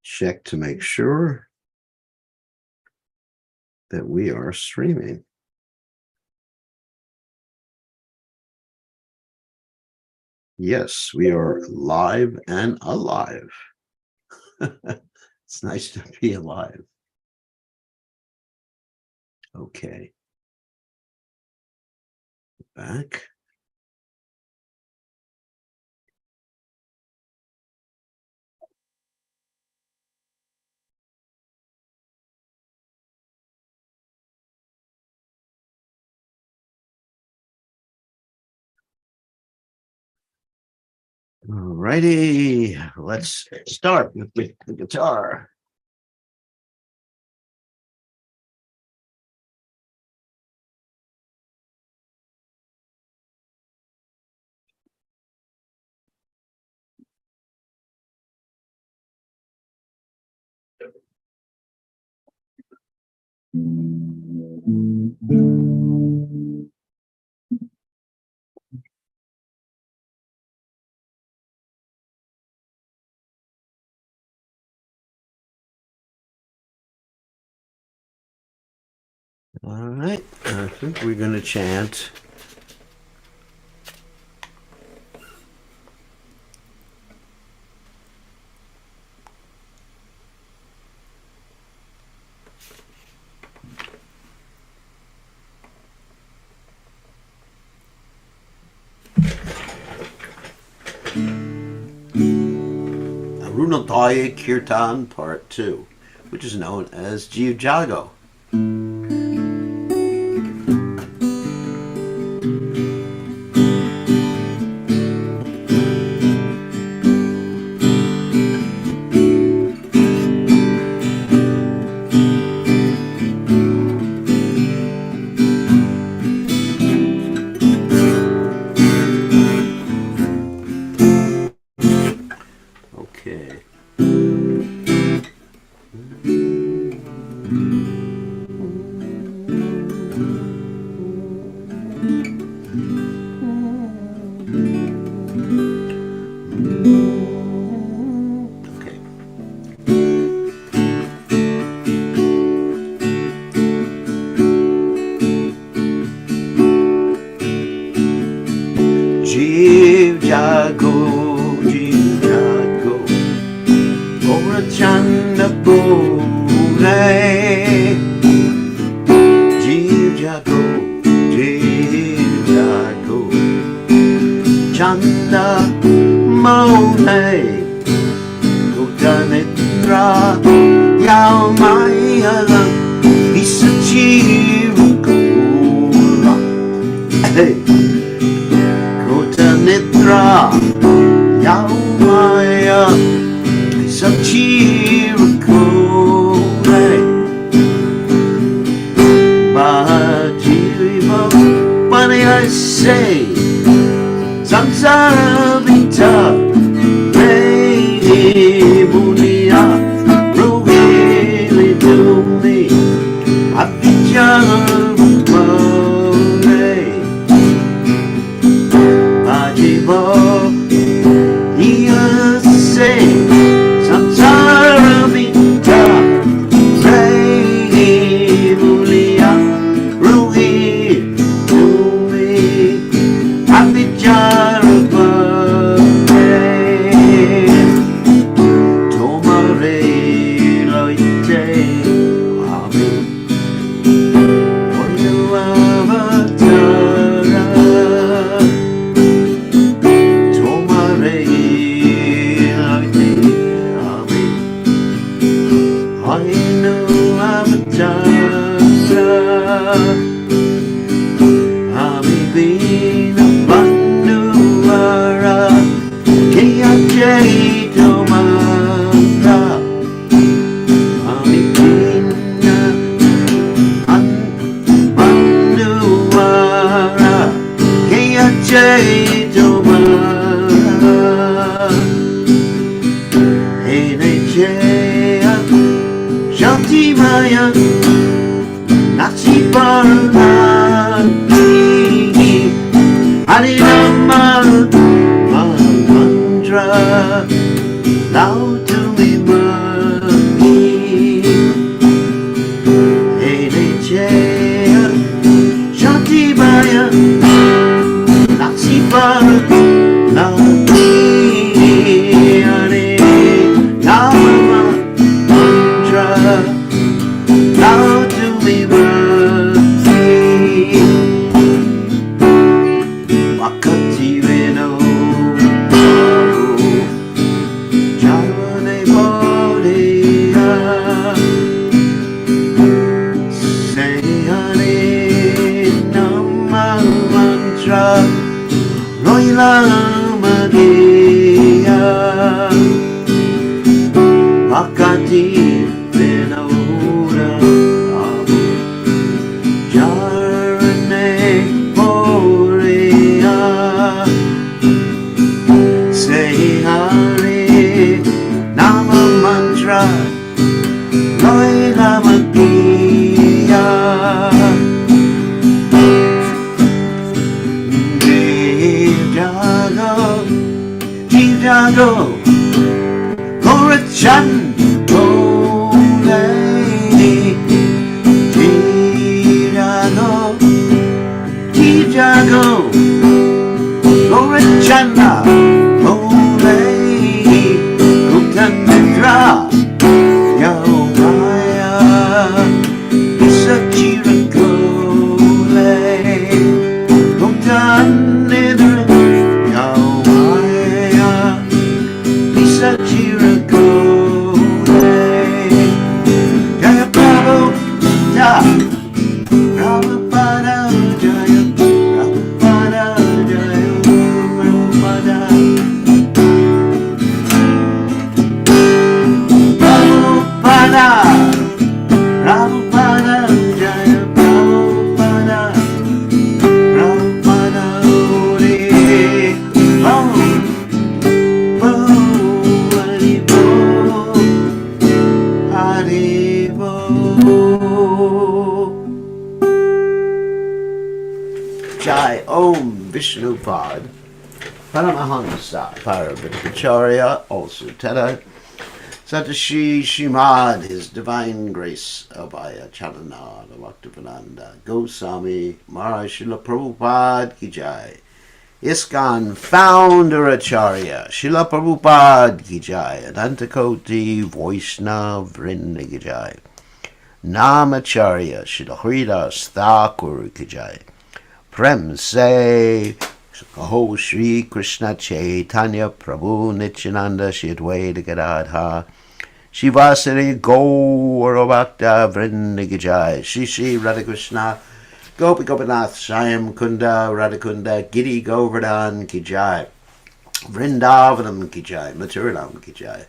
check to make sure that we are streaming. Yes, we are live and alive. It's nice to be alive. Okay. Back. Alrighty, let's start with the guitar. All right, I think we're going to chant. Arunodaya Kirtan Part 2, which is known as Jiv Jago. Okay. Jiv Jago, Jiv Jago, Ora Chanda Bole. Jiv Jago, Jiv Jago, Chanda Mole. Kutanitra, Yao Maya, Isa Jiv Kola. Hey. Nitra Yaumaya Sachirikone Bajiva Funny I say Samsara Vita Lady Bunia Really do me Abidjan Mantra, now to me, Kiya Jiv Jago Laura Chan Lady Jiv Jago Laura Channa Lady Guptan Nidra Yawaya Isachira Gole Guptan Nidra Yawaya Isachira Gole Jaya Prabhupada Prabhupada Jaya Prabhupada Jaya Prabhupada Prabhupada Prabhupada Jaya Prabhupada Prabhupada Hare Om Hare Bo Jai Om Vishnupad Paramahamsa Parabhakacharya also Teta Satashi Shimad, His Divine Grace Abhaya Chalanada Bhaktivedanta Goswami Maharaj Srila Prabhupada Ki Jai. ISKCON Founder Acharya Srila Prabhupada Ki Jai. Anantakoti Vaishnav Vrinda Ki Jai. Namacharya Srila Haridas Thakur Ki Jai. Prem Se Kaho Shri Krishna Chaitanya Prabhu Nityananda Shri Advaita Gadadha Shivasari Gaurabhakta Vrinda Ki Jai. Shri Shri Radha Krishna Gopi Gopinath Shyam Kunda Radhakunda Giri Govardhan Ki Jai. Vrindavanam Ki Jai. Mathuranam Ki Jai.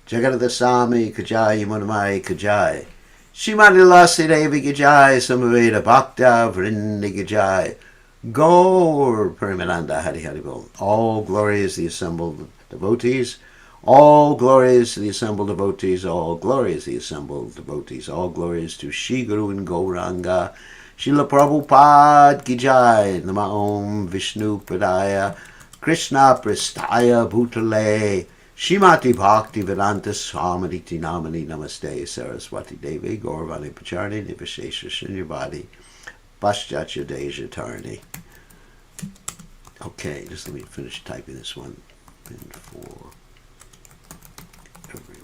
Jagadasami Ki Jai. Yamunamai Ki Jai. Shrimati Lasi Devi Ki Jai. Samaveda Bhakta Vrinda Ki Jai. Gaur Parimananda Hari Hari Bol. All glory is the assembled devotees. All glories to the assembled devotees. All glories to the assembled devotees. All glories to Shri Guru and Gauranga. Srila Prabhupada Ki Jai. Nama Om Vishnu Padaya Krishna Prastaya Bhutale Shrimati Bhakti Vedanta Swamaditi Namani Namaste Saraswati Devi Gauravani Pacharni Nivashesha Shunyavadi Paschatya Deja Tarni. Okay, just let me finish typing this one in for everyone.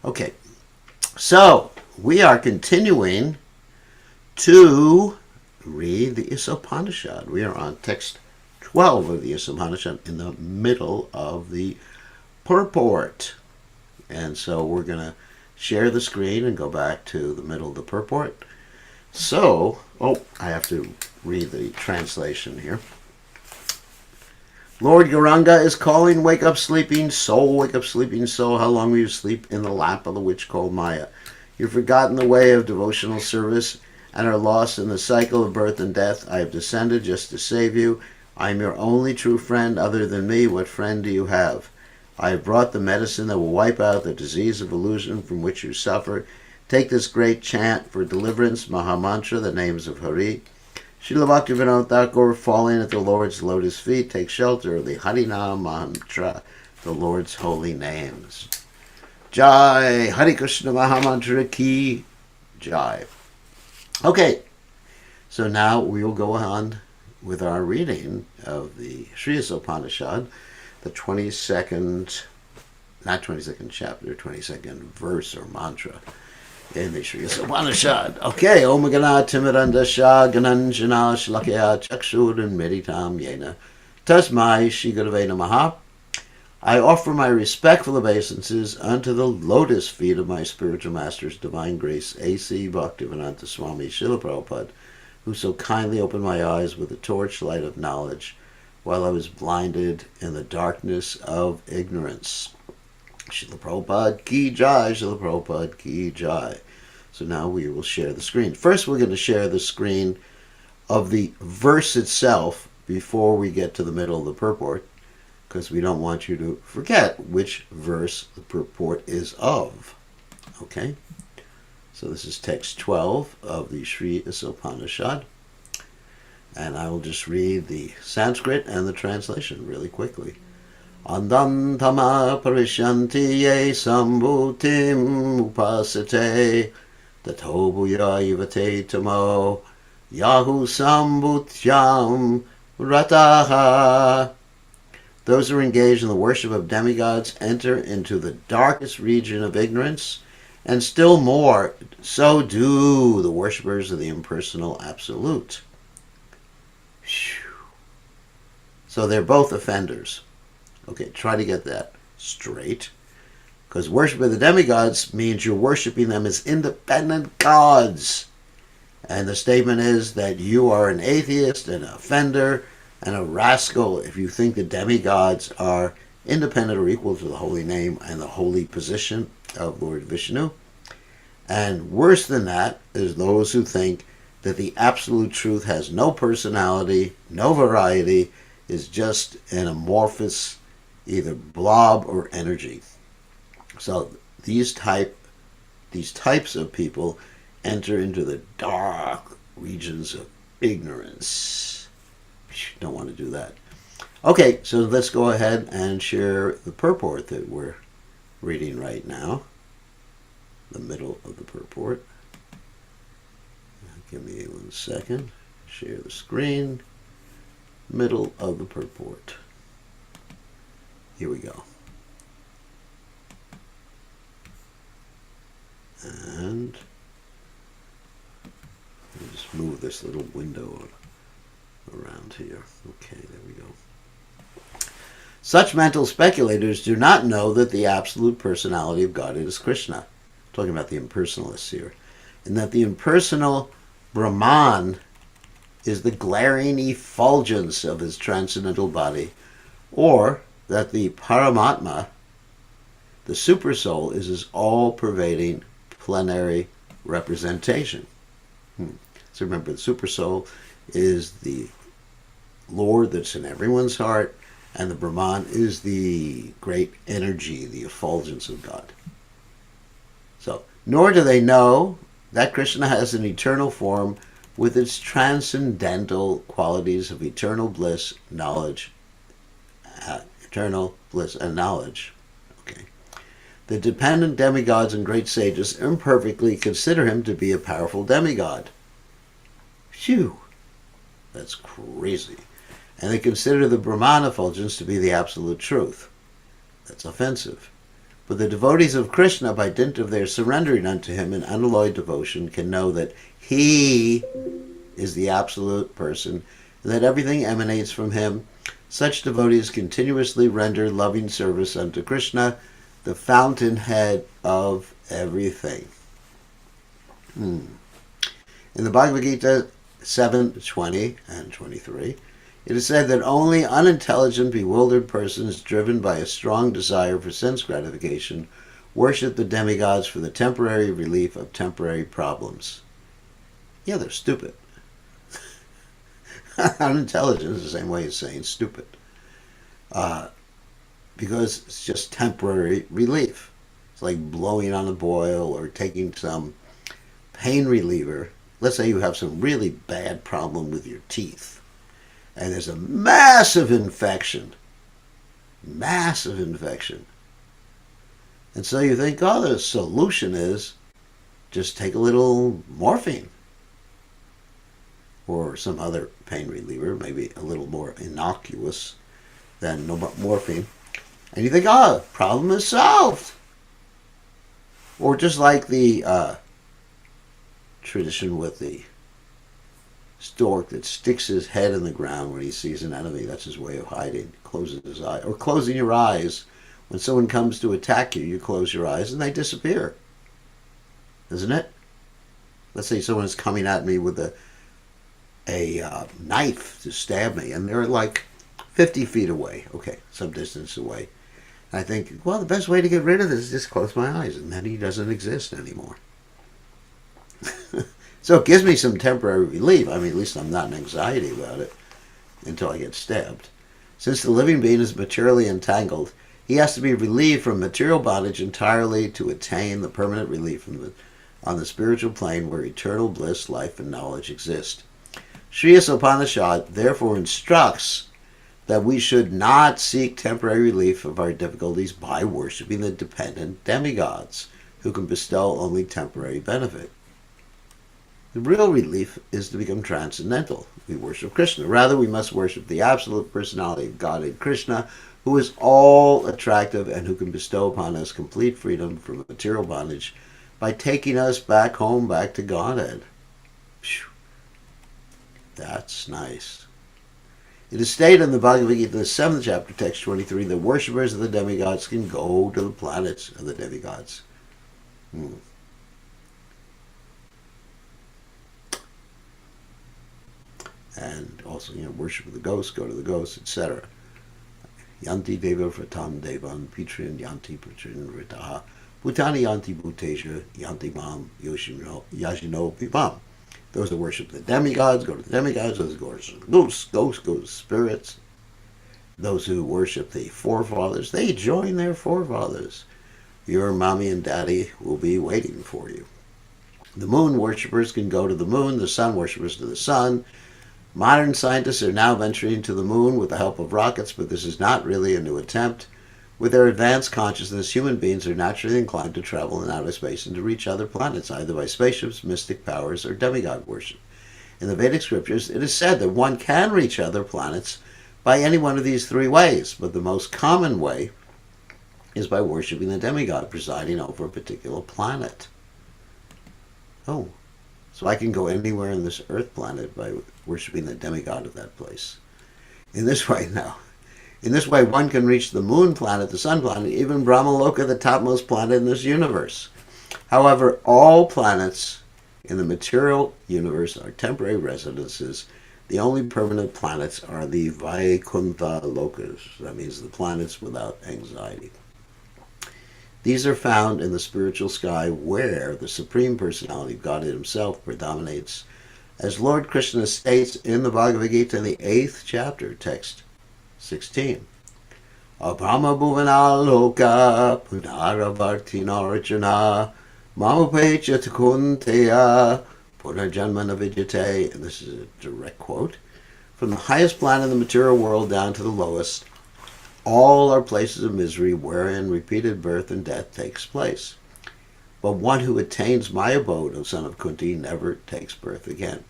Okay, so we are continuing to read the Isopanisad. We are on text 12 of the Isopanisad in the middle of the purport. And so we're going to share the screen and go back to the middle of the purport. So, I have to read the translation here. Lord Gauranga is calling, wake up sleeping soul, how long will you sleep in the lap of the witch called Maya? You've forgotten the way of devotional service and are lost in the cycle of birth and death. I have descended just to save you. I am your only true friend. Other than me, what friend do you have? I have brought the medicine that will wipe out the disease of illusion from which you suffer. Take this great chant for deliverance, Mahamantra, the names of Hari. Srila Bhaktivinoda Thakur, falling at the Lord's lotus feet, take shelter of the Harinam Mantra, the Lord's holy names. Jai, Hare Krishna Mahamantra Ki Jai. Okay, so now we will go on with our reading of the Sri Isopanisad, the 22nd chapter, 22nd verse or mantra in the Sri Isopanisad. Okay, Om Gana Timirandasha Gananjana Shlakya Chakshur and Meditam Yena Tasmai Shri Gurave Namaha I offer my respectful obeisances unto the lotus feet of my spiritual master's divine grace, A.C. Bhaktivedanta Swami Srila Prabhupada, who so kindly opened my eyes with the torchlight of knowledge while I was blinded in the darkness of ignorance. Srila Prabhupada ki jai, Srila Prabhupada ki jai. So now we will share the screen. First we're going to share the screen of the verse itself before we get to the middle of the purport, because we don't want you to forget which verse the purport is of. Okay? So this is text 12 of the Sri Isopanisad. And I will just read the Sanskrit and the translation really quickly. Andantama parishyanti ye sambhutim upasate tato bhuya ivate tamo yahu sambhutyam rataha. Those who are engaged in the worship of demigods enter into the darkest region of ignorance, and still more, so do the worshippers of the impersonal Absolute. So they're both offenders. Okay, try to get that straight. Because worship of the demigods means you're worshiping them as independent gods. And the statement is that you are an atheist, an offender, and a rascal if you think the demigods are independent or equal to the holy name and the holy position of Lord Vishnu. And worse than that is those who think that the absolute truth has no personality, no variety, is just an amorphous either blob or energy. So these types of people enter into the dark regions of ignorance. Don't want to do that. Okay, so let's go ahead and share the purport that we're reading right now. The middle of the purport. Give me 1 second. Share the screen. Middle of the purport. Here we go. And I'll just move this little window around here. Okay, there we go. Such mental speculators do not know that the absolute personality of God is Krishna. I'm talking about the impersonalists here. And that the impersonal Brahman is the glaring effulgence of his transcendental body, or that the Paramatma, the Supersoul, is his all-pervading plenary representation. So remember, the Supersoul is the Lord that's in everyone's heart, and the Brahman is the great energy, the effulgence of God. So, nor do they know that Krishna has an eternal form with its transcendental qualities of eternal bliss, knowledge, eternal bliss and knowledge. Okay. The dependent demigods and great sages imperfectly consider him to be a powerful demigod. Phew, that's crazy. And they consider the Brahman effulgence to be the absolute truth. That's offensive. But the devotees of Krishna, by dint of their surrendering unto him in unalloyed devotion, can know that he is the absolute person, and that everything emanates from him. Such devotees continuously render loving service unto Krishna, the fountainhead of everything. In the Bhagavad Gita 7:20 and 23, it is said that only unintelligent, bewildered persons driven by a strong desire for sense gratification worship the demigods for the temporary relief of temporary problems. Yeah, they're stupid. Unintelligent is the same way as saying stupid. Because it's just temporary relief. It's like blowing on a boil or taking some pain reliever. Let's say you have some really bad problem with your teeth, and there's a massive infection. And so you think, oh, the solution is just take a little morphine or some other pain reliever, maybe a little more innocuous than morphine. And you think, oh, problem is solved. Or just like the tradition with the stork that sticks his head in the ground when he sees an enemy. That's his way of hiding. Closes his eye. Or closing your eyes When someone comes to attack you, you close your eyes and they disappear. Isn't it? Let's say someone is coming at me with a knife to stab me, and they're like 50 feet away. Okay, some distance away. And I think, well, the best way to get rid of this is just close my eyes, and then he doesn't exist anymore. So it gives me some temporary relief. I mean, at least I'm not in anxiety about it until I get stabbed. Since the living being is materially entangled, he has to be relieved from material bondage entirely to attain the permanent relief on the spiritual plane where eternal bliss, life, and knowledge exist. Sri Isopanisad therefore instructs that we should not seek temporary relief of our difficulties by worshipping the dependent demigods, who can bestow only temporary benefit. The real relief is to become transcendental. We worship Krishna. Rather, we must worship the absolute personality of God in Krishna, who is all attractive and who can bestow upon us complete freedom from material bondage by taking us back home, back to Godhead. Phew. That's nice. It is stated in the Bhagavad Gita, the 7th chapter, text 23, that worshippers of the demigods can go to the planets of the demigods. And also, worship of the ghosts, go to the ghosts, etc. Yanti deva vratam devan pitrin yanti pitrin vritaha bhutani yanti bhuteja yanti mam yashino pipam. Those that worship the demigods go to the demigods. Those who worship the ghosts go to the spirits. Those who worship the forefathers, they join their forefathers. Your mommy and daddy will be waiting for you. The moon worshippers can go to the moon, the sun worshippers to the sun. Modern scientists are now venturing to the moon with the help of rockets, but this is not really a new attempt. With their advanced consciousness, human beings are naturally inclined to travel in outer space and to reach other planets, either by spaceships, mystic powers, or demigod worship. In the Vedic scriptures, it is said that one can reach other planets by any one of these three ways, but the most common way is by worshiping the demigod presiding over a particular planet. Oh, so I can go anywhere on this earth planet by worshiping the demigod of that place. In this way, one can reach the moon planet, the sun planet, even Brahmaloka, the topmost planet in this universe. However, all planets in the material universe are temporary residences. The only permanent planets are the Vaikuntha Lokas. That means the planets without anxiety. These are found in the spiritual sky where the Supreme Personality of Godhead Himself predominates, as Lord Krishna states in the Bhagavad Gita in the 8th chapter, text 16. Abrahma bhuvana loka punaravartinarjuna mamapecha takunteya punarjanmana vidyate. And this is a direct quote. From the highest planet in the material world down to the lowest, all are places of misery wherein repeated birth and death takes place. But one who attains my abode, O son of Kunti, never takes birth again.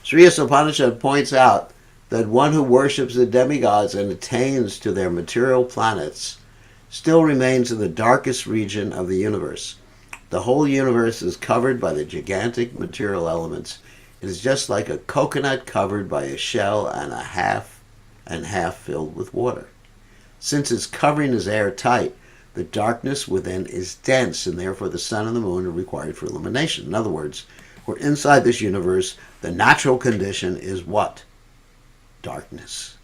Sri Isopanisad points out that one who worships the demigods and attains to their material planets still remains in the darkest region of the universe. The whole universe is covered by the gigantic material elements. It is just like a coconut covered by a shell and half filled with water. Since its covering is airtight, the darkness within is dense, and therefore the sun and the moon are required for illumination. In other words, we're inside this universe. The natural condition is what? Darkness.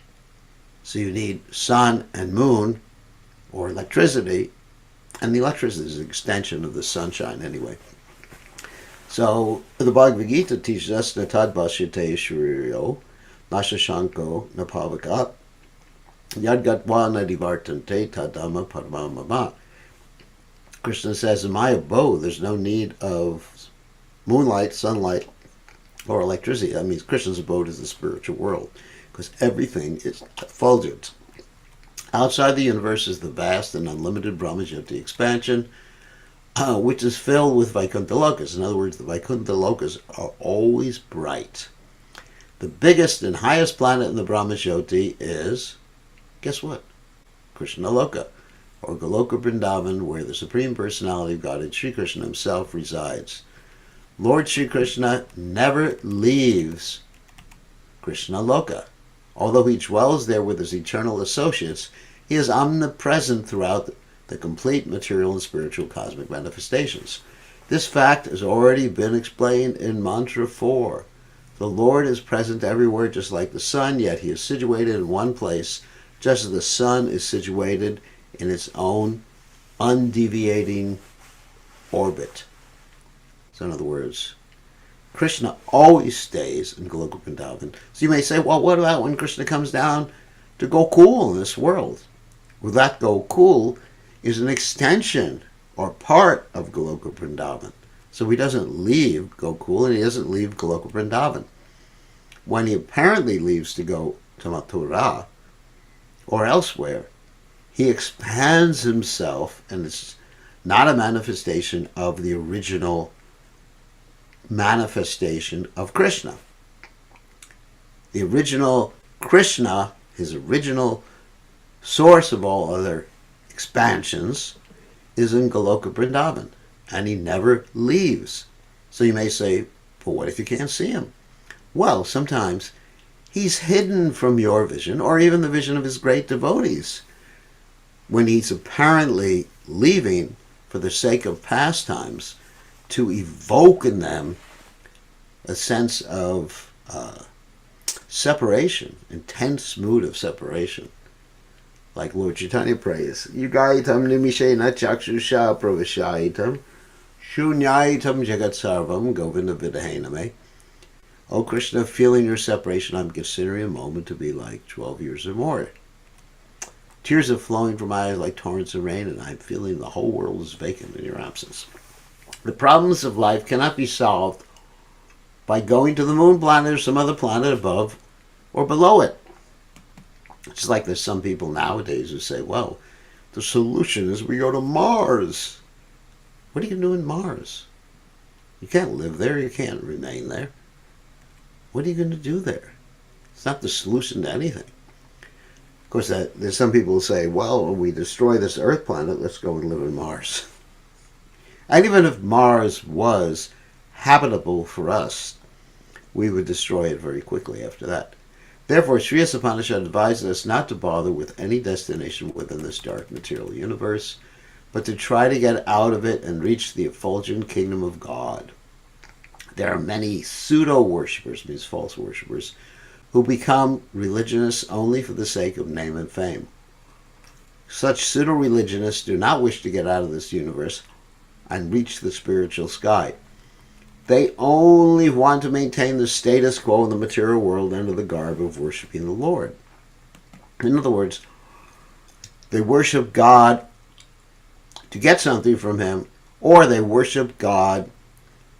So you need sun and moon, or electricity, and the electricity is an extension of the sunshine anyway. So the Bhagavad Gita teaches us natad bhasyate shriyo nashashanko napavaka yadgatva nadivartante tadama paramamama. Krishna says, in my abode there's no need of moonlight, sunlight, or electricity. That means Krishna's abode is the spiritual world, because everything is effulgent. Outside the universe is the vast and unlimited Brahmajyoti expansion, which is filled with Vaikuntha Lokas. In other words, the Vaikuntha Lokas are always bright. The biggest and highest planet in the Brahmajyoti is, guess what? Krishna Loka, or Goloka Vrindavan, where the Supreme Personality of Godhead, Sri Krishna Himself, resides. Lord Sri Krishna never leaves Krishna Loka. Although He dwells there with His eternal associates, He is omnipresent throughout the complete material and spiritual cosmic manifestations. This fact has already been explained in Mantra 4. The Lord is present everywhere just like the sun, yet he is situated in one place just as the sun is situated in its own undeviating orbit. So in other words, Krishna always stays in Goloka Vrindavan. So you may say, well, what about when Krishna comes down to Gokul in this world? Well, that Gokul is an extension or part of Goloka Vrindavan. So he doesn't leave Gokul and he doesn't leave Goloka Vrindavan. When he apparently leaves to go to Mathura or elsewhere, he expands himself, and it's not a manifestation of the original manifestation of Krishna. The original Krishna, his original source of all other expansions, is in Goloka Vrindavan, and he never leaves. So you may say, well, what if you can't see him? Well, sometimes he's hidden from your vision, or even the vision of his great devotees, when he's apparently leaving for the sake of pastimes, to evoke in them a sense of separation, intense mood of separation. Like Lord Chaitanya prays, Yugaitam nimishena chakshusha pravishaitam shunyaitam jagat sarvam govinda vidahename. O Krishna, feeling your separation, I'm considering a moment to be like 12 years or more. Tears are flowing from my eyes like torrents of rain, and I'm feeling the whole world is vacant in your absence. The problems of life cannot be solved by going to the moon planet or some other planet above or below it. It's like there's some people nowadays who say, well, the solution is we go to Mars. What are you going to do in Mars? You can't live there. You can't remain there. What are you going to do there? It's not the solution to anything. Of course, there's some people who say, well, when we destroy this Earth planet, let's go and live in Mars. And even if Mars was habitable for us, we would destroy it very quickly after that. Therefore, Sri Isopanisad advises us not to bother with any destination within this dark material universe, but to try to get out of it and reach the effulgent kingdom of God. There are many pseudo-worshippers, means false worshippers, who become religionists only for the sake of name and fame. Such pseudo-religionists do not wish to get out of this universe and reach the spiritual sky. They only want to maintain the status quo in the material world under the garb of worshiping the Lord. In other words, they worship God to get something from him, or they worship God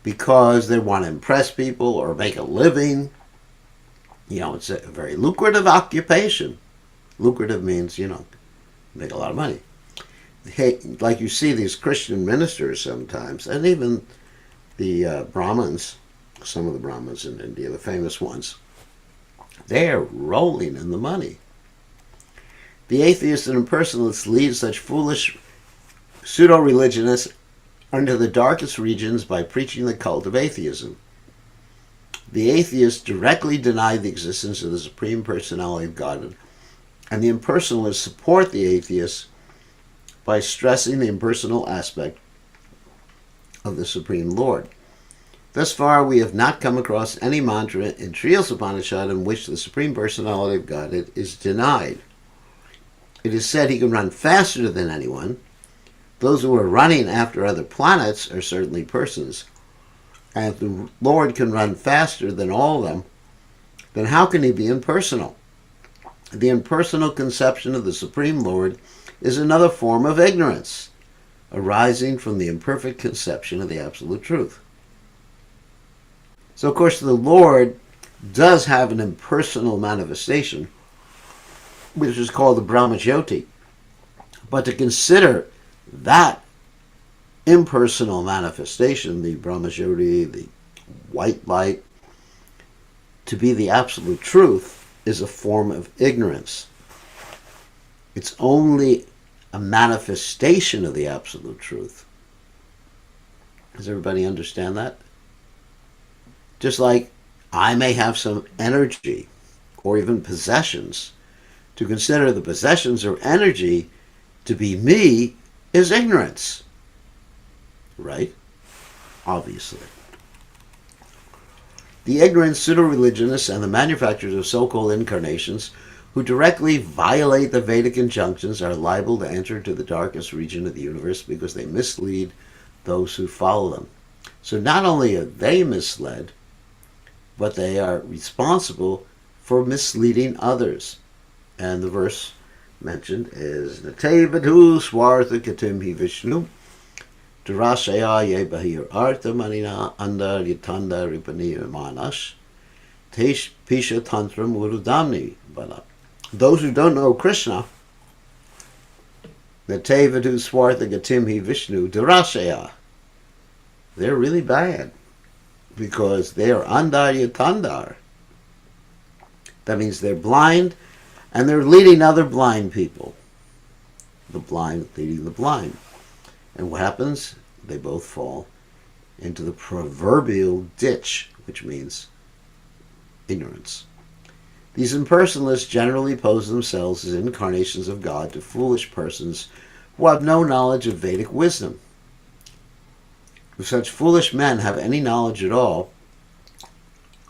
because they want to impress people or make a living. You know, it's a very lucrative occupation. Lucrative means, make a lot of money. Hey, like you see these Christian ministers sometimes, and even the Brahmins, some of the Brahmins in India, the famous ones, they're rolling in the money. The atheists and impersonalists lead such foolish pseudo-religionists into the darkest regions by preaching the cult of atheism. The atheists directly deny the existence of the Supreme Personality of God, and the impersonalists support the atheists by stressing the impersonal aspect of the Supreme Lord. Thus far, we have not come across any mantra in Sri Isopanisad in which the Supreme Personality of Godhead is denied. It is said he can run faster than anyone. Those who are running after other planets are certainly persons. And if the Lord can run faster than all of them, then how can he be impersonal? The impersonal conception of the Supreme Lord is another form of ignorance, arising from the imperfect conception of the Absolute Truth. So, of course, the Lord does have an impersonal manifestation, which is called the Brahmajyoti. But to consider that impersonal manifestation, the Brahmajyoti, the white light, to be the Absolute Truth is a form of ignorance. It's only a manifestation of the Absolute Truth. Does everybody understand that? Just like I may have some energy or even possessions To consider the possessions or energy to be me is ignorance. Right? Obviously. The ignorant pseudo-religionists and the manufacturers of so-called incarnations who directly violate the Vedic injunctions are liable to enter into the darkest region of the universe because they mislead those who follow them. So not only are they misled, but they are responsible for misleading others. And the verse mentioned is Natevadu Swartha Katimhi Vishnu Durashaya Ye Bahir Artha Manina Andar Yatanda Ripani Manash Tesh Pisha Tantram Urudamni Bala. Those who don't know Krishna, Natevadu Swartha Katimhi Vishnu Durashaya, they're really bad because they are Andar Yatandar. That means they're blind and they're leading other blind people. The blind leading the blind. And what happens? They both fall into the proverbial ditch, which means ignorance. These impersonalists generally pose themselves as incarnations of God to foolish persons who have no knowledge of Vedic wisdom. If such foolish men have any knowledge at all,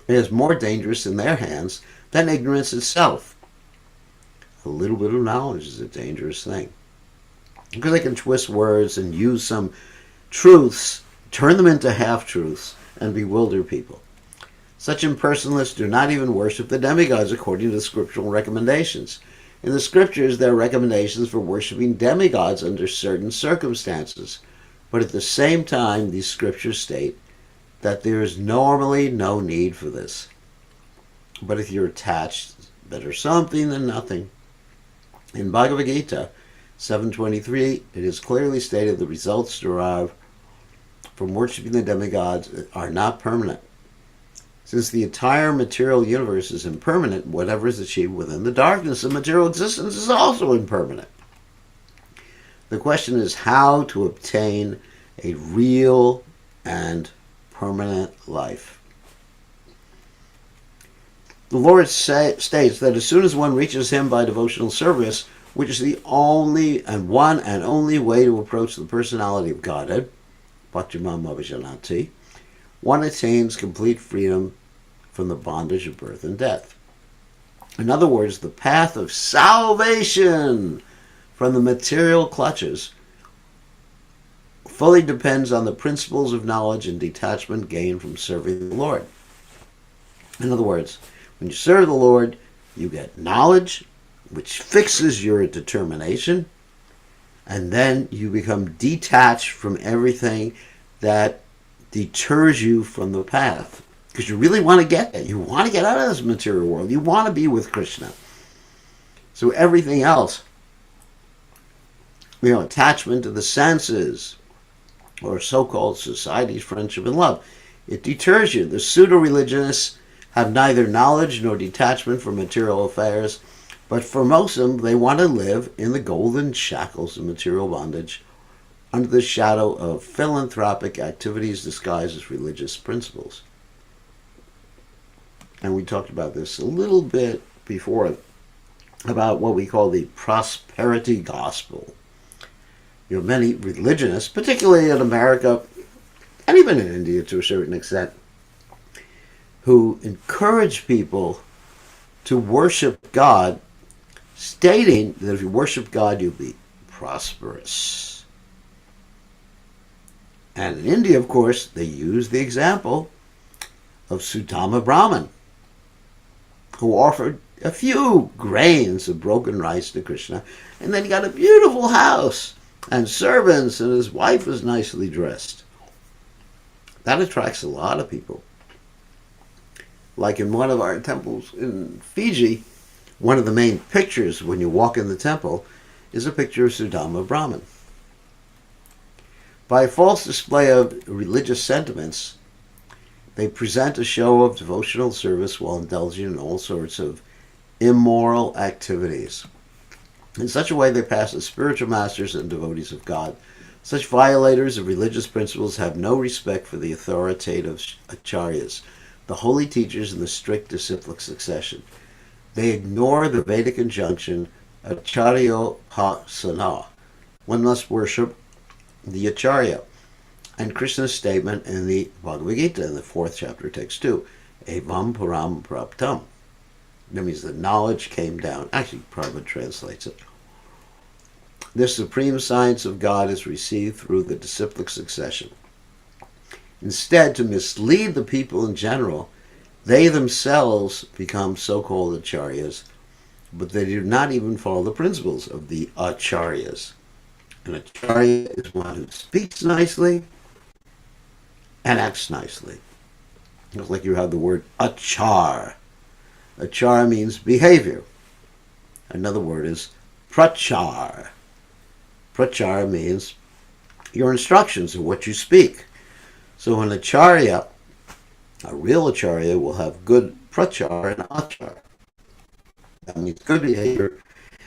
it is more dangerous in their hands than ignorance itself. A little bit of knowledge is a dangerous thing. Because they can twist words and use some truths, turn them into half-truths, and bewilder people. Such impersonalists do not even worship the demigods according to the scriptural recommendations. In the scriptures, there are recommendations for worshiping demigods under certain circumstances. But at the same time, these scriptures state that there is normally no need for this. But if you're attached, better something than nothing. In Bhagavad Gita 7.23, it is clearly stated the results derived from worshiping the demigods are not permanent. Since the entire material universe is impermanent, whatever is achieved within the darkness of material existence is also impermanent. The question is how to obtain a real and permanent life. The Lord states that as soon as one reaches Him by devotional service, which is the only and one and only way to approach the personality of Godhead, Bhaktimam Abhijanati, one attains complete freedom from the bondage of birth and death. In other words, the path of salvation from the material clutches fully depends on the principles of knowledge and detachment gained from serving the Lord. In other words, when you serve the Lord, you get knowledge, which fixes your determination, and then you become detached from everything that deters you from the path. Because you really want to get it. You want to get out of this material world. You want to be with Krishna. So everything else, attachment to the senses, or so-called society's friendship and love, it deters you. The pseudo-religionists have neither knowledge nor detachment from material affairs, but for most of them, they want to live in the golden shackles of material bondage under the shadow of philanthropic activities disguised as religious principles. And we talked about this a little bit before, about what we call the prosperity gospel. Many religionists, particularly in America, and even in India to a certain extent, who encourage people to worship God, stating that if you worship God, you'll be prosperous. And in India, of course, they use the example of Sudama Brahman, who offered a few grains of broken rice to Krishna, and then he got a beautiful house and servants, and his wife was nicely dressed. That attracts a lot of people. Like in one of our temples in Fiji, one of the main pictures when you walk in the temple is a picture of Sudama Brahman. By a false display of religious sentiments, they present a show of devotional service while indulging in all sorts of immoral activities. In such a way, they pass as spiritual masters and devotees of God. Such violators of religious principles have no respect for the authoritative acharyas, the holy teachers in the strict disciplic succession. They ignore the Vedic injunction Acharyopasana. One must worship the Acharya. And Krishna's statement in the Bhagavad Gita in the 4th chapter, text 2, Evam Param Praptam. That means the knowledge came down. Actually, Prabhupada translates it. This supreme science of God is received through the disciplic succession. Instead, to mislead the people in general, they themselves become so-called acharyas, but they do not even follow the principles of the acharyas. An acharya is one who speaks nicely and acts nicely. It's like you have the word achar. Achar means behavior. Another word is prachar. Prachar means your instructions and what you speak. So an acharya, a real acharya, will have good prachar and achar. That means good behavior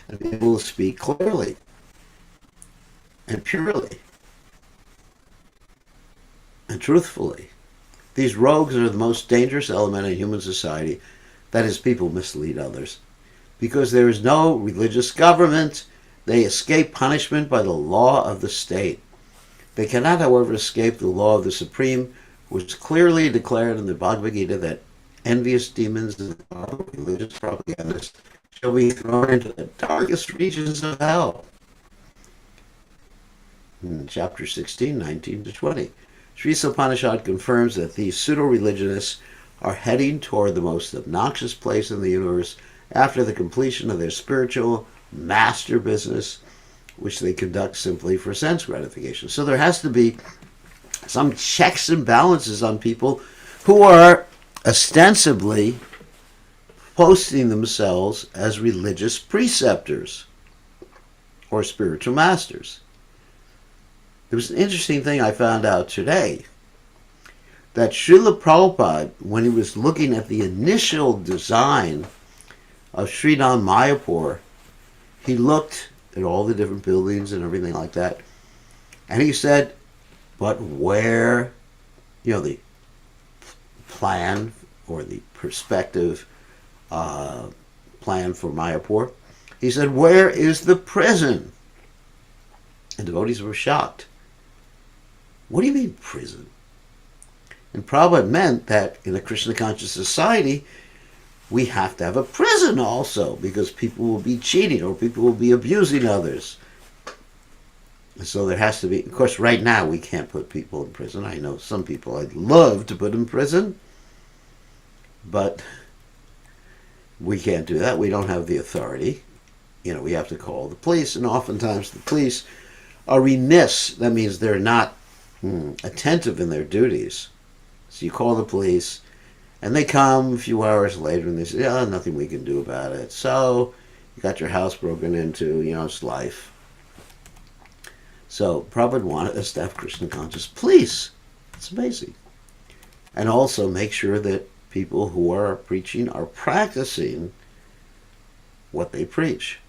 and be able to speak clearly and purely and truthfully. These rogues are the most dangerous element in human society. That is, people mislead others. Because there is no religious government, they escape punishment by the law of the state. They cannot, however, escape the law of the Supreme, which is clearly declared in the Bhagavad Gita that envious demons and religious propagandists shall be thrown into the darkest regions of hell. In chapter 16, 19 to 20. Sri Isopanisad confirms that these pseudo-religionists are heading toward the most obnoxious place in the universe after the completion of their spiritual master business, which they conduct simply for sense gratification. So there has to be some checks and balances on people who are ostensibly posting themselves as religious preceptors or spiritual masters. There was an interesting thing I found out today, that Srila Prabhupada, when he was looking at the initial design of Sridham Mayapur, he looked at all the different buildings and everything like that, and he said, but where, the plan or the perspective plan for Mayapur, he said, where is the prison? And devotees were shocked. What do you mean prison? And Prabhupada meant that in a Krishna conscious society, we have to have a prison also, because people will be cheating or people will be abusing others. And so there has to be, of course, right now we can't put people in prison. I know some people I'd love to put in prison, but we can't do that. We don't have the authority. We have to call the police, and oftentimes the police are remiss. That means they're not attentive in their duties. So you call the police, and they come a few hours later, and they say, nothing we can do about it. So you got your house broken into, it's life. So Prabhupada wanted us to have Krishna conscious police. It's amazing. And also make sure that people who are preaching are practicing what they preach.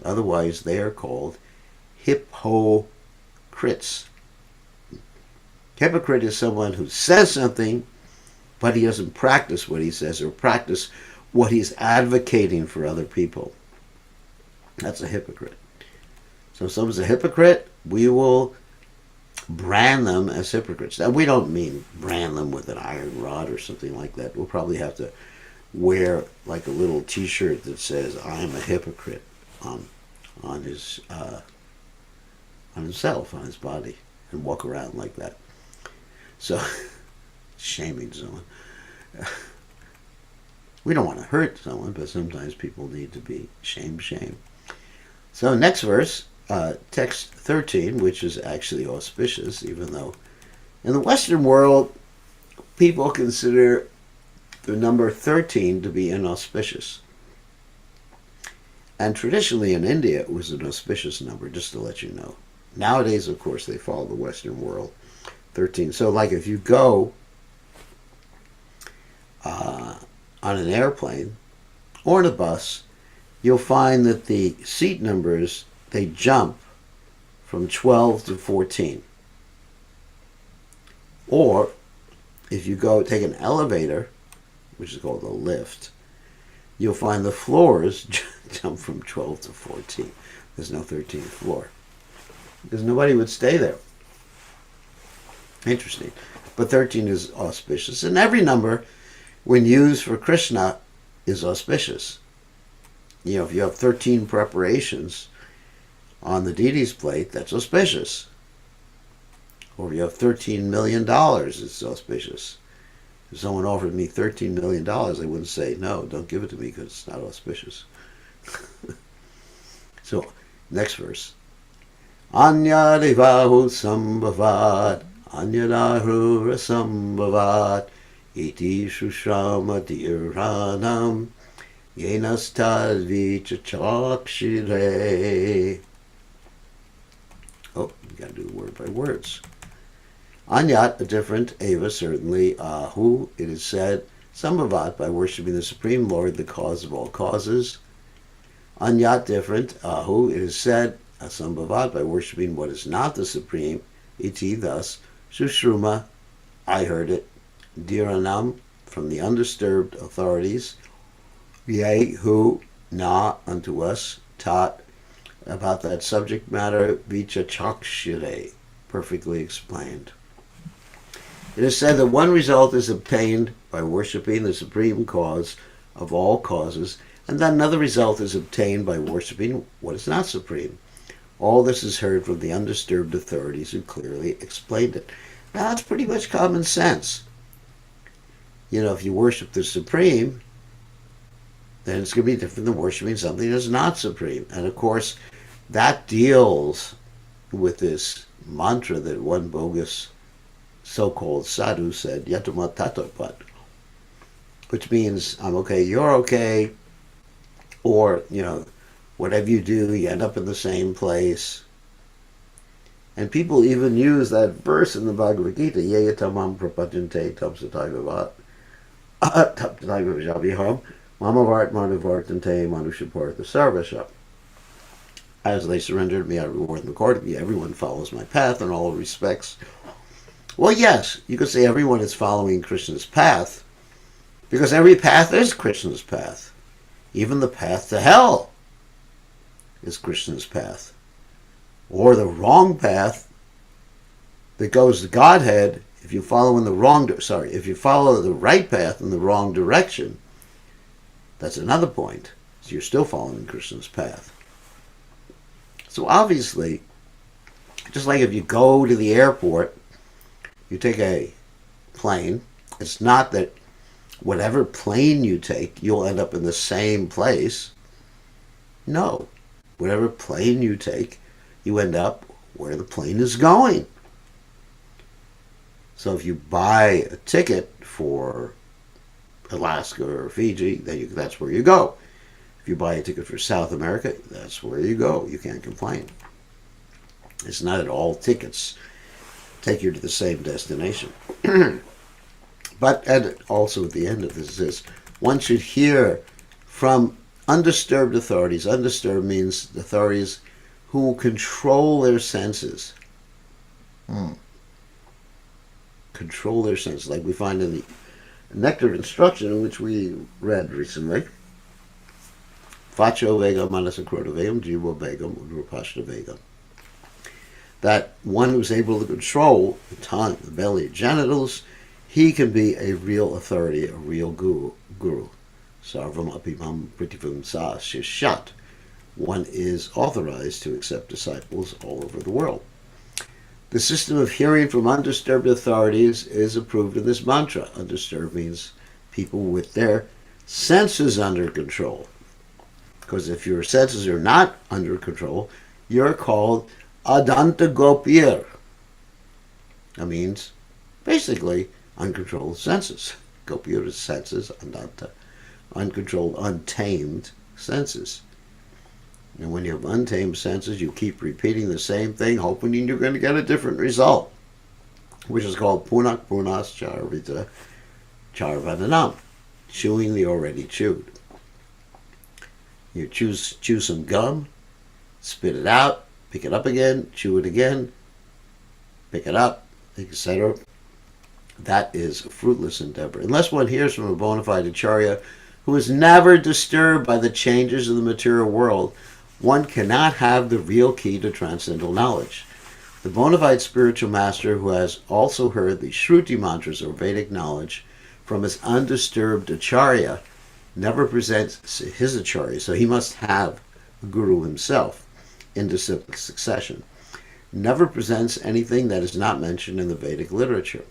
Otherwise, they are called hypocrites. Hypocrite is someone who says something, but he doesn't practice what he says or practice what he's advocating for other people. That's a hypocrite. So if someone's a hypocrite, we will brand them as hypocrites. Now, we don't mean brand them with an iron rod or something like that. We'll probably have to wear like a little T-shirt that says "I'm a hypocrite" on himself, on his body, and walk around like that. So, shaming someone. We don't want to hurt someone, but sometimes people need to be shamed. So next verse, text 13, which is actually auspicious, even though in the Western world, people consider the number 13 to be inauspicious. And traditionally in India, it was an auspicious number, just to let you know. Nowadays, of course, they follow the Western world. 13. So like if you go on an airplane or in a bus, you'll find that the seat numbers, they jump from 12 to 14. Or if you go take an elevator, which is called a lift, you'll find the floors jump from 12 to 14. There's no 13th floor. Because nobody would stay there. Interesting. But 13 is auspicious. And every number, when used for Krishna, is auspicious. You know, if you have 13 preparations on the deity's plate, that's auspicious. Or if you have $13 million, it's auspicious. If someone offered me $13 million, I wouldn't say, no, don't give it to me because it's not auspicious. So, next verse. Anya devahu sambhavat, anya dahura sambhavat, iti shushrama dhiranam, yenastad vichachakshire. Oh, you got to do word by words. Anyat, a different, Eva, certainly, Ahu, it is said, Sambhavat, by worshipping the Supreme Lord, the cause of all causes. Anyat, different, Ahu, it is said, Sambhavat, by worshipping what is not the Supreme, Iti, thus, Sushruma, I heard it, Dhiranam, from the undisturbed authorities, Yea, who, na, unto us, taught, about that subject matter, Vichachakshire, perfectly explained. It is said that one result is obtained by worshipping the supreme cause of all causes, and that another result is obtained by worshipping what is not supreme. All this is heard from the undisturbed authorities who clearly explained it. Now, that's pretty much common sense. You know, if you worship the supreme, then it's going to be different than worshipping something that's not supreme. And of course, that deals with this mantra that one bogus so-called sadhu said, Yatuma Tatapat, which means I'm okay, you're okay, or, you know, whatever you do, you end up in the same place. And people even use that verse in the Bhagavad Gita, Yeyatamam prapajante tapsataivavat, tapsataivavajabhiham, mamavart manavartante manushapartha sarvasha. As they surrendered me, I reward them accordingly. Everyone follows my path in all respects. Well, yes, you could say everyone is following Krishna's path, because every path is Krishna's path. Even the path to hell is Krishna's path. Or the wrong path that goes to Godhead, if you follow in the if you follow the right path in the wrong direction, that's another point. So you're still following Krishna's path. So obviously, just like if you go to the airport, you take a plane, it's not that whatever plane you take, you'll end up in the same place. No. Whatever plane you take, you end up where the plane is going. So if you buy a ticket for Alaska or Fiji, then that's where you go. If you buy a ticket for South America, that's where you go. You can't complain. It's not that all tickets take you to the same destination. But also at the end of this is, one should hear from undisturbed authorities. Undisturbed means authorities who control their senses. Control their senses, like we find in the Nectar Instruction, which we read recently. Vacho vegam manasakroto vegam jiva vegam udrupashta vegam. That one who's able to control the tongue, the belly, genitals, he can be a real authority, a real guru. Sarvam apimam pritivam sa shishat. One is authorized to accept disciples all over the world. The system of hearing from undisturbed authorities is approved in this mantra. Undisturbed means people with their senses under control. Because if your senses are not under control, you're called Adanta Gopir. That means, basically, uncontrolled senses. Gopir is senses, Adanta. Uncontrolled, untamed senses. And when you have untamed senses, you keep repeating the same thing, hoping you're going to get a different result, which is called Punak Punas Charvita Charvadanam, chewing the already chewed. You chew some gum, spit it out, pick it up again, chew it again, pick it up, etc. That is a fruitless endeavor. Unless one hears from a bona fide acharya who is never disturbed by the changes of the material world, one cannot have the real key to transcendental knowledge. The bona fide spiritual master who has also heard the Shruti mantras or Vedic knowledge from his undisturbed acharya never presents his acharya, so he must have a guru himself in disciplic succession. Never presents anything that is not mentioned in the Vedic literature.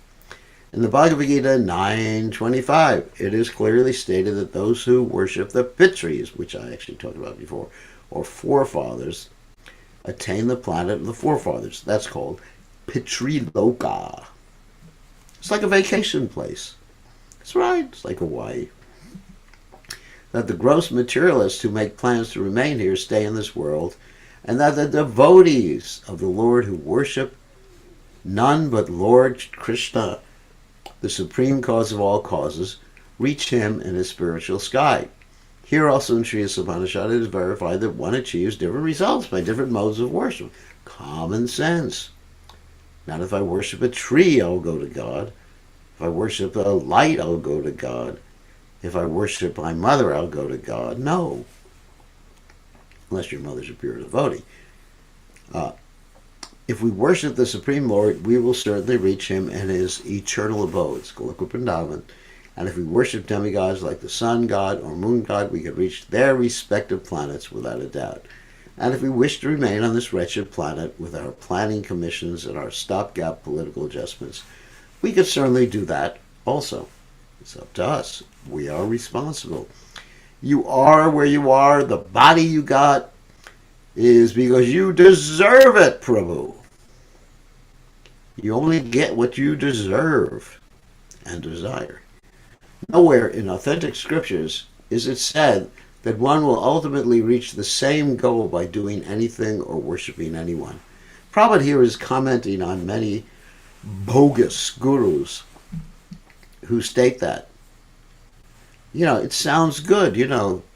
In the Bhagavad Gita 9.25, it is clearly stated that those who worship the Pitris, which I actually talked about before, or forefathers, attain the planet of the forefathers. That's called Pitriloka. It's like a vacation place. That's right, it's like Hawaii. That the gross materialists who make plans to remain here stay in this world, and that the devotees of the Lord who worship none but Lord Krishna, the supreme cause of all causes, reach him in his spiritual sky. Here also in Sri Isopanisad it is verified that one achieves different results by different modes of worship. Common sense. Not if I worship a tree, I'll go to God. If I worship a light, I'll go to God. If I worship my mother, I'll go to God. No. Unless your mother's a pure devotee. If we worship the Supreme Lord, we will certainly reach him in his eternal abodes, Goloka Vrindavan. And if we worship demigods like the sun god or moon god, we can reach their respective planets without a doubt. And if we wish to remain on this wretched planet with our planning commissions and our stopgap political adjustments, we could certainly do that also. It's up to us. We are responsible. You are where you are. The body you got is because you deserve it, Prabhu. You only get what you deserve and desire. Nowhere in authentic scriptures is it said that one will ultimately reach the same goal by doing anything or worshiping anyone. Prabhupada here is commenting on many bogus gurus who state that. It sounds good,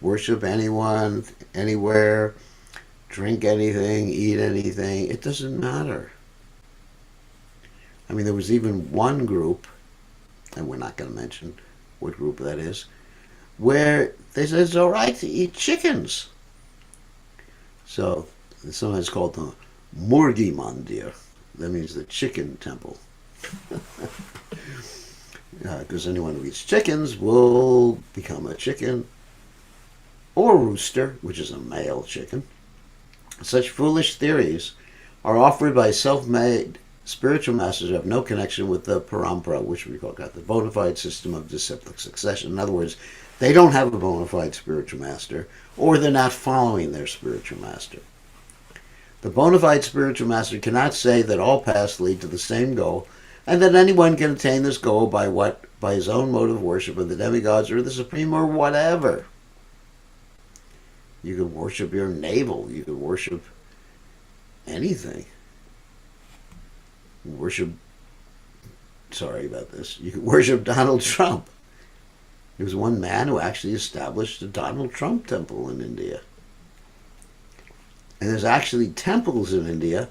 worship anyone, anywhere, drink anything, eat anything. It doesn't matter. There was even one group, and we're not going to mention what group that is, where they said it's all right to eat chickens. So sometimes called the Murgi Mandir. That means the chicken temple. Because anyone who eats chickens will become a chicken or rooster, which is a male chicken. Such foolish theories are offered by self-made spiritual masters who have no connection with the parampara, which we call the bona fide system of disciplic succession. In other words, they don't have a bona fide spiritual master, or they're not following their spiritual master. The bona fide spiritual master cannot say that all paths lead to the same goal, and that anyone can attain this goal by his own mode of worship of the demigods or the supreme or whatever. You can worship your navel. You can worship anything. Sorry about this. You can worship Donald Trump. There was one man who actually established the Donald Trump temple in India. And there's actually temples in India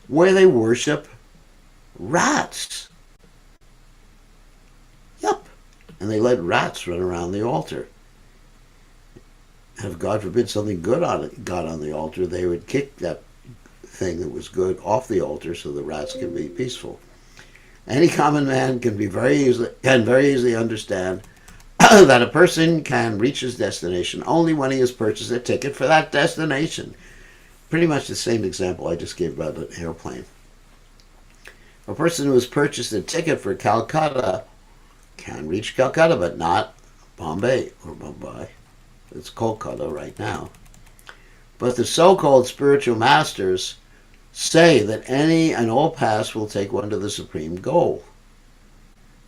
where they worship rats. Yep. And they let rats run around the altar. And if God forbid something good got on the altar, they would kick that thing that was good off the altar so the rats can be peaceful. Any common man can very easily understand that a person can reach his destination only when he has purchased a ticket for that destination. Pretty much the same example I just gave about an airplane. A person who has purchased a ticket for Calcutta can reach Calcutta, but not Bombay or Mumbai. It's Kolkata right now. But the so-called spiritual masters say that any and all paths will take one to the supreme goal.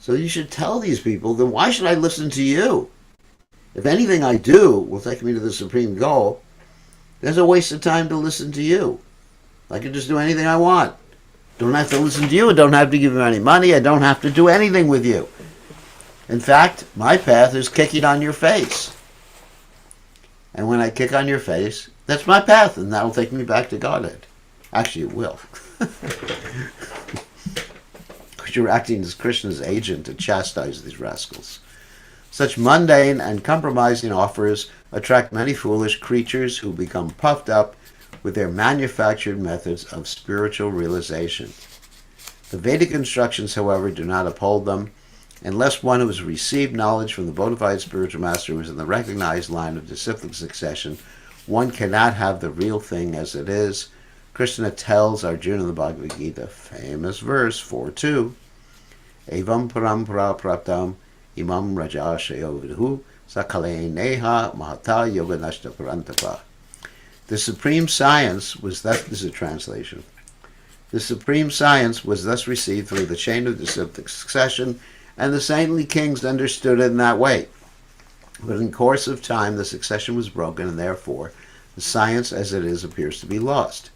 So you should tell these people, then why should I listen to you? If anything I do will take me to the supreme goal, there's a waste of time to listen to you. I can just do anything I want. Don't have to listen to you. I don't have to give you any money. I don't have to do anything with you. In fact, my path is kicking on your face. And when I kick on your face, that's my path, and that'll take me back to Godhead. Actually, it will. Because you're acting as Krishna's agent to chastise these rascals. Such mundane and compromising offers attract many foolish creatures who become puffed up with their manufactured methods of spiritual realization. The Vedic instructions, however, do not uphold them. Unless one who has received knowledge from the bona fide spiritual master who is in the recognized line of disciplic succession, one cannot have the real thing as it is. Krishna tells Arjuna in the Bhagavad Gita, famous verse 4.2, Evam parampara praptam imam rajashayo vidhu sakale neha mahata yoga nashta parantapa. The supreme science was thus, this is a translation, the supreme science was thus received through the chain of disciplic succession, and the saintly kings understood it in that way. But in course of time, the succession was broken, and therefore the science as it is appears to be lost.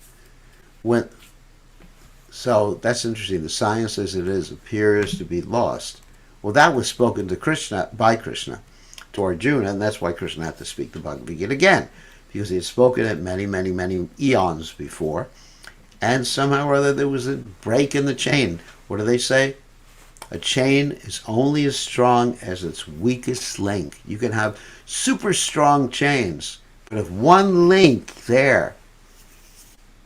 So that's interesting. The science as it is appears to be lost. Well, that was spoken to Krishna by Krishna to Arjuna, and that's why Krishna had to speak the Bhagavad Gita again, because he had spoken it many, many, many eons before, and somehow or other there was a break in the chain. What do they say? A chain is only as strong as its weakest link. You can have super strong chains, but if one link there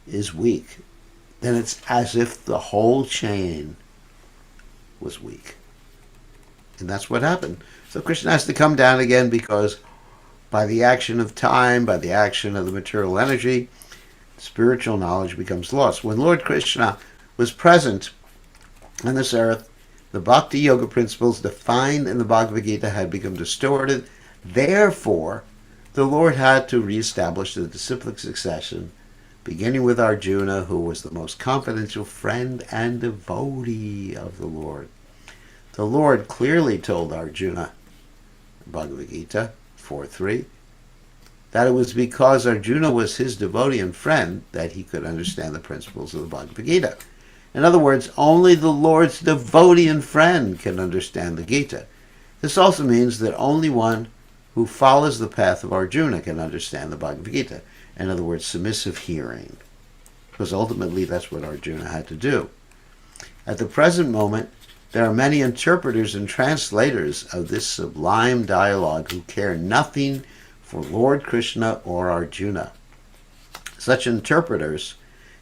is weak, then it's as if the whole chain was weak. And that's what happened. So Krishna has to come down again because by the action of time, by the action of the material energy, spiritual knowledge becomes lost. When Lord Krishna was present on this earth, the Bhakti Yoga principles defined in the Bhagavad Gita had become distorted. Therefore, the Lord had to reestablish the disciplic succession, beginning with Arjuna, who was the most confidential friend and devotee of the Lord. The Lord clearly told Arjuna, Bhagavad Gita 4.3, that it was because Arjuna was his devotee and friend that he could understand the principles of the Bhagavad Gita. In other words, only the Lord's devotee and friend can understand the Gita. This also means that only one who follows the path of Arjuna can understand the Bhagavad Gita. In other words, submissive hearing. Because ultimately that's what Arjuna had to do. At the present moment, there are many interpreters and translators of this sublime dialogue who care nothing for Lord Krishna or Arjuna. Such interpreters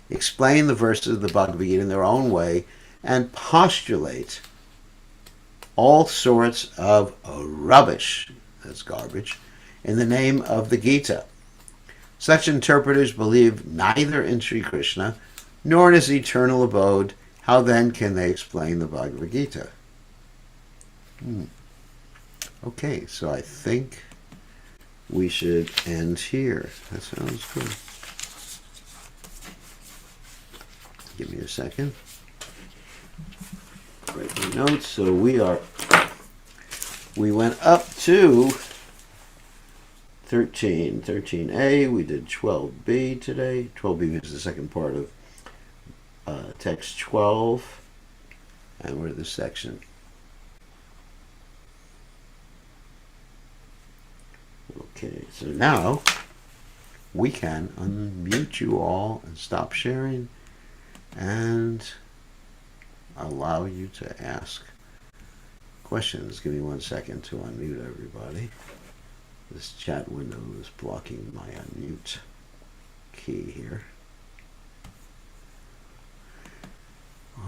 explain the verses of the Bhagavad Gita in their own way and postulate all sorts of rubbish, that's garbage, in the name of the Gita. Such interpreters believe neither in Sri Krishna nor in his eternal abode. How then can they explain the Bhagavad Gita? Okay, so I think we should end here. That sounds good. Give me a second. Write my notes. So we went up to 13a. We did 12b today. 12b is the second part of text 12, and we're in this section. Okay, so now we can unmute you all and stop sharing and allow you to ask questions. Give me 1 second to unmute everybody. This chat window is blocking my unmute key here.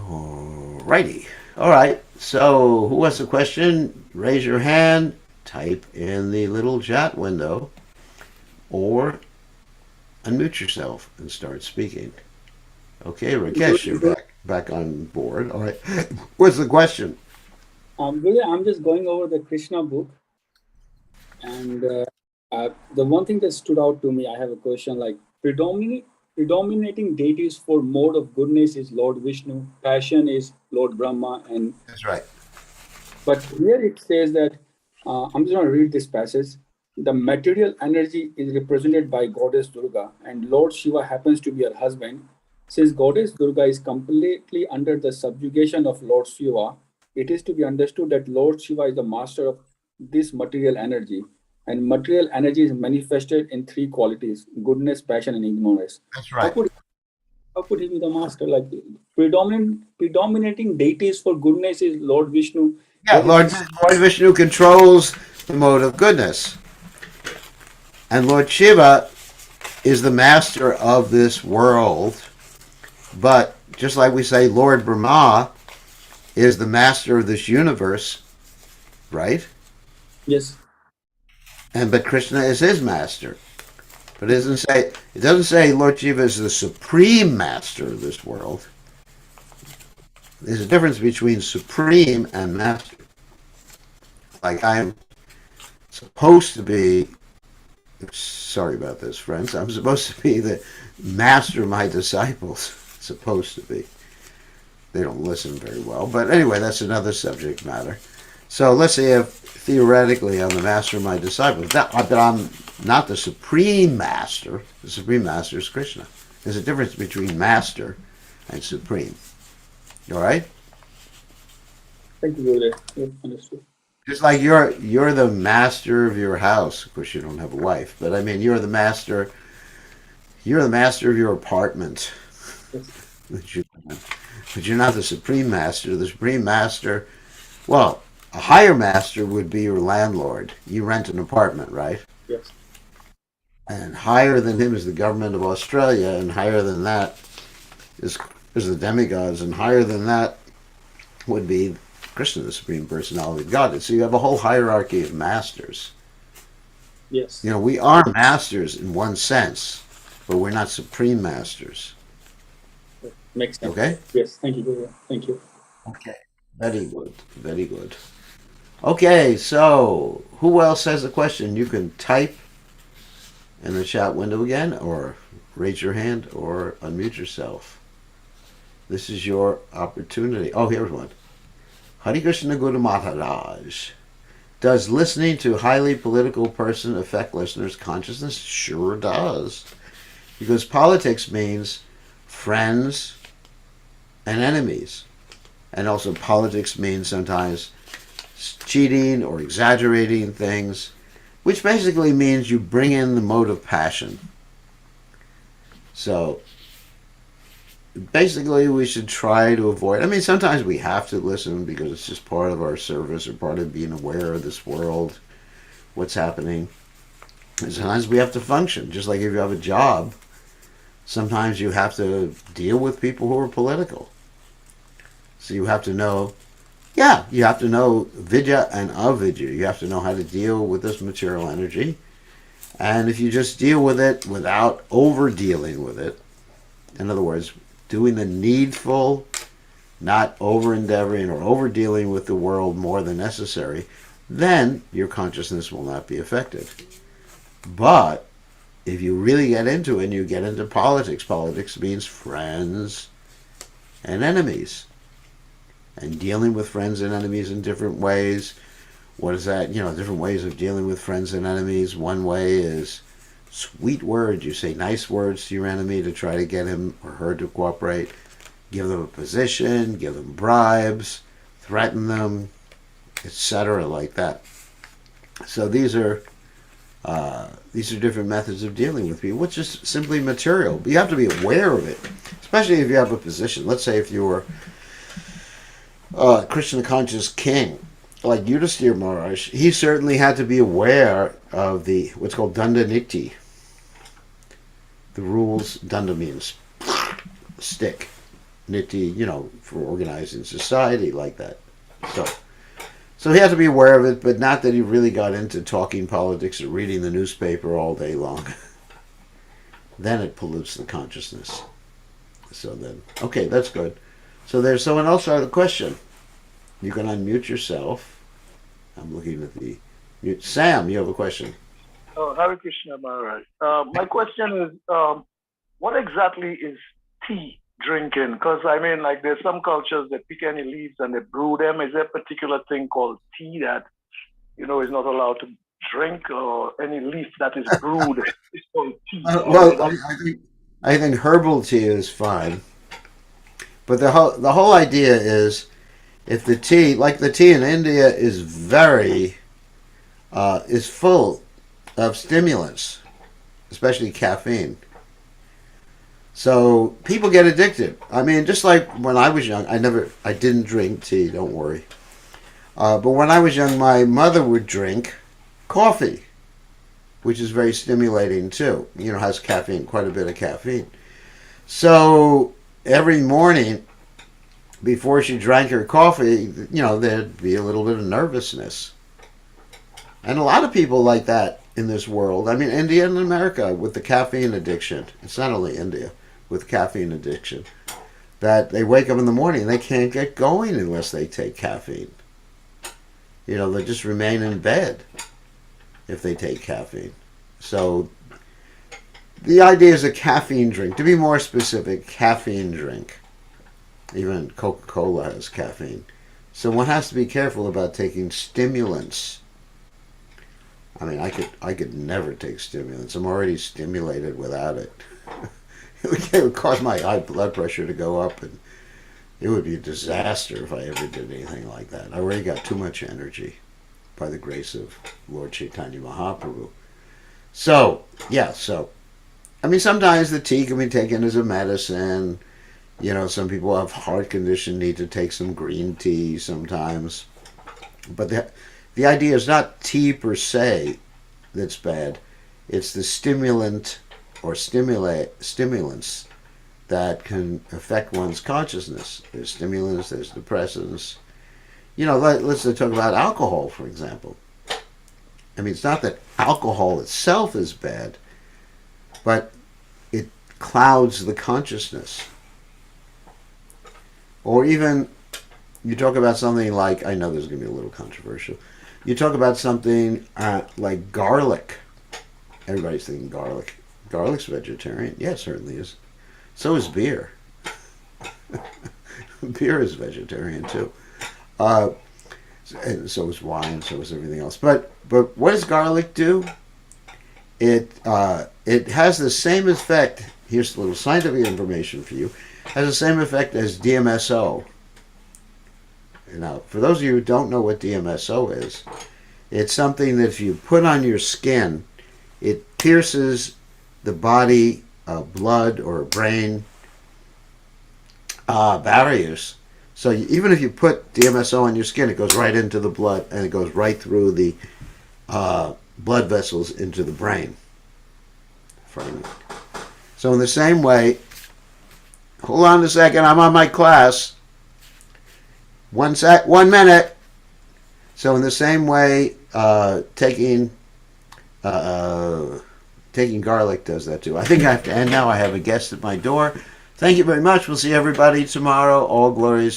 Alrighty. Alright, so who has a question? Raise your hand, type in the little chat window, or unmute yourself and start speaking. Okay, Rakesh, you're back on board. Alright, what's the question? I'm just going over the Krishna book, and the one thing that stood out to me, I have a question like predominating deities for mode of goodness is Lord Vishnu, passion is Lord Brahma, and That's right. but here it says that I'm just going to read this passage. The material energy is represented by Goddess Durga, and Lord Shiva happens to be her husband. Since Goddess Durga is completely under the subjugation of Lord Shiva, it is to be understood that Lord Shiva is the master of this material energy. And material energy is manifested in three qualities: goodness, passion, and ignorance. That's right. How could he be the master? Like predominating deities for goodness is Lord Vishnu. Yeah, Lord Vishnu controls the mode of goodness. And Lord Shiva is the master of this world. But just like we say, Lord Brahma is the master of this universe, right? Yes. But Krishna is his master. But it doesn't say Lord Shiva is the supreme master of this world. There's a difference between supreme and master. Like I'm supposed to be, sorry about this, friends, I'm supposed to be the master of my disciples. Supposed to be. They don't listen very well. But anyway, that's another subject matter. So let's say if theoretically I'm the master of my disciples, but I'm not the supreme master. The supreme master is Krishna. There's a difference between master and supreme. All right? Thank you, Gurudev. Yep, understood. Just like you're the master of your house. Of course, you don't have a wife, but I mean you're the master. You're the master of your apartment. Yes. But you're not the supreme master. The supreme master, well, a higher master would be your landlord. You rent an apartment, right? Yes. And higher than him is the government of Australia, and higher than that is the demigods, and higher than that would be Krishna, the supreme personality of God. So you have a whole hierarchy of masters. Yes. You know, we are masters in one sense, but we're not supreme masters. Makes sense. Okay? Yes. Thank you, Gurudev. Thank you. Okay. Very good. Very good. Okay, so who else has a question? You can type in the chat window again, or raise your hand, or unmute yourself. This is your opportunity. Oh, here's one. Hare Krishna Guru Maharaj. Does listening to a highly political person affect listeners' consciousness? Sure does. Because politics means friends and enemies. And also politics means sometimes cheating or exaggerating things, which basically means you bring in the mode of passion. So basically we should try to avoid, I mean, sometimes we have to listen because it's just part of our service or part of being aware of this world, what's happening. And sometimes we have to function, just like if you have a job, sometimes you have to deal with people who are political. So you have to know, you have to know vidya and avidya. You have to know how to deal with this material energy. And if you just deal with it without over dealing with it, in other words, doing the needful, not over endeavoring or over dealing with the world more than necessary, then your consciousness will not be affected. But if you really get into it and you get into politics means friends and enemies. And dealing with friends and enemies in different ways. What is that? Different ways of dealing with friends and enemies. One way is sweet words. You say nice words to your enemy to try to get him or her to cooperate. Give them a position, give them bribes, threaten them, etc. like that. So these are different methods of dealing with people, which is simply material. But you have to be aware of it, especially if you have a position. Let's say if you were Krishna conscious king, like Yudhisthira Maharaj, he certainly had to be aware of the what's called danda niti. The rules, danda means stick, niti, for organizing society like that. So he had to be aware of it, but not that he really got into talking politics or reading the newspaper all day long. Then it pollutes the consciousness. So then, okay, that's good. So there's someone else who has a question. You can unmute yourself. I'm looking at the mute. Sam, you have a question. Oh, Hare Krishna Maharaj. My question is, what exactly is tea drinking? Because there's some cultures that pick any leaves and they brew them. Is there a particular thing called tea that is not allowed to drink, or any leaf that is brewed is called tea? I think herbal tea is fine. But the whole idea is, if the tea, like the tea in India, is is full of stimulants, especially caffeine. So people get addicted. I mean, just like when I was young, I didn't drink tea. Don't worry. But when I was young, my mother would drink, coffee, which is very stimulating too. Has caffeine, quite a bit of caffeine. So every morning before she drank her coffee, there'd be a little bit of nervousness. And a lot of people like that in this world. I mean, India and America with the caffeine addiction. It's not only India with caffeine addiction. That they wake up in the morning and they can't get going unless they take caffeine. They just remain in bed if they take caffeine. So the idea is a caffeine drink. To be more specific, caffeine drink. Even Coca-Cola has caffeine. So one has to be careful about taking stimulants. I mean, I could never take stimulants. I'm already stimulated without it. It would cause my high blood pressure to go up, and it would be a disaster if I ever did anything like that. I already got too much energy by the grace of Lord Chaitanya Mahaprabhu. So, I mean, sometimes the tea can be taken as a medicine. Some people have heart condition, need to take some green tea sometimes. But the idea is not tea per se that's bad. It's the stimulant or stimulants that can affect one's consciousness. There's stimulants, there's depressants. Let's talk about alcohol, for example. I mean, it's not that alcohol itself is bad, but it clouds the consciousness. Or even, you talk about something like, I know this is going to be a little controversial, you talk about something like garlic. Everybody's thinking garlic. Garlic's vegetarian. Yeah, it certainly is. So is beer. Beer is vegetarian too. And so is wine, so is everything else. But what does garlic do? It has the same effect. Here's a little scientific information for you. Has the same effect as DMSO. Now, for those of you who don't know what DMSO is, it's something that if you put on your skin, it pierces the body, blood or brain barriers. So even if you put DMSO on your skin, it goes right into the blood and it goes right through the blood vessels into the brain. So in the same way, hold on a second, I'm on my class. 1 minute. So in the same way, taking garlic does that too. I think I have to end now. I have a guest at my door. Thank you very much. We'll see everybody tomorrow. All glories to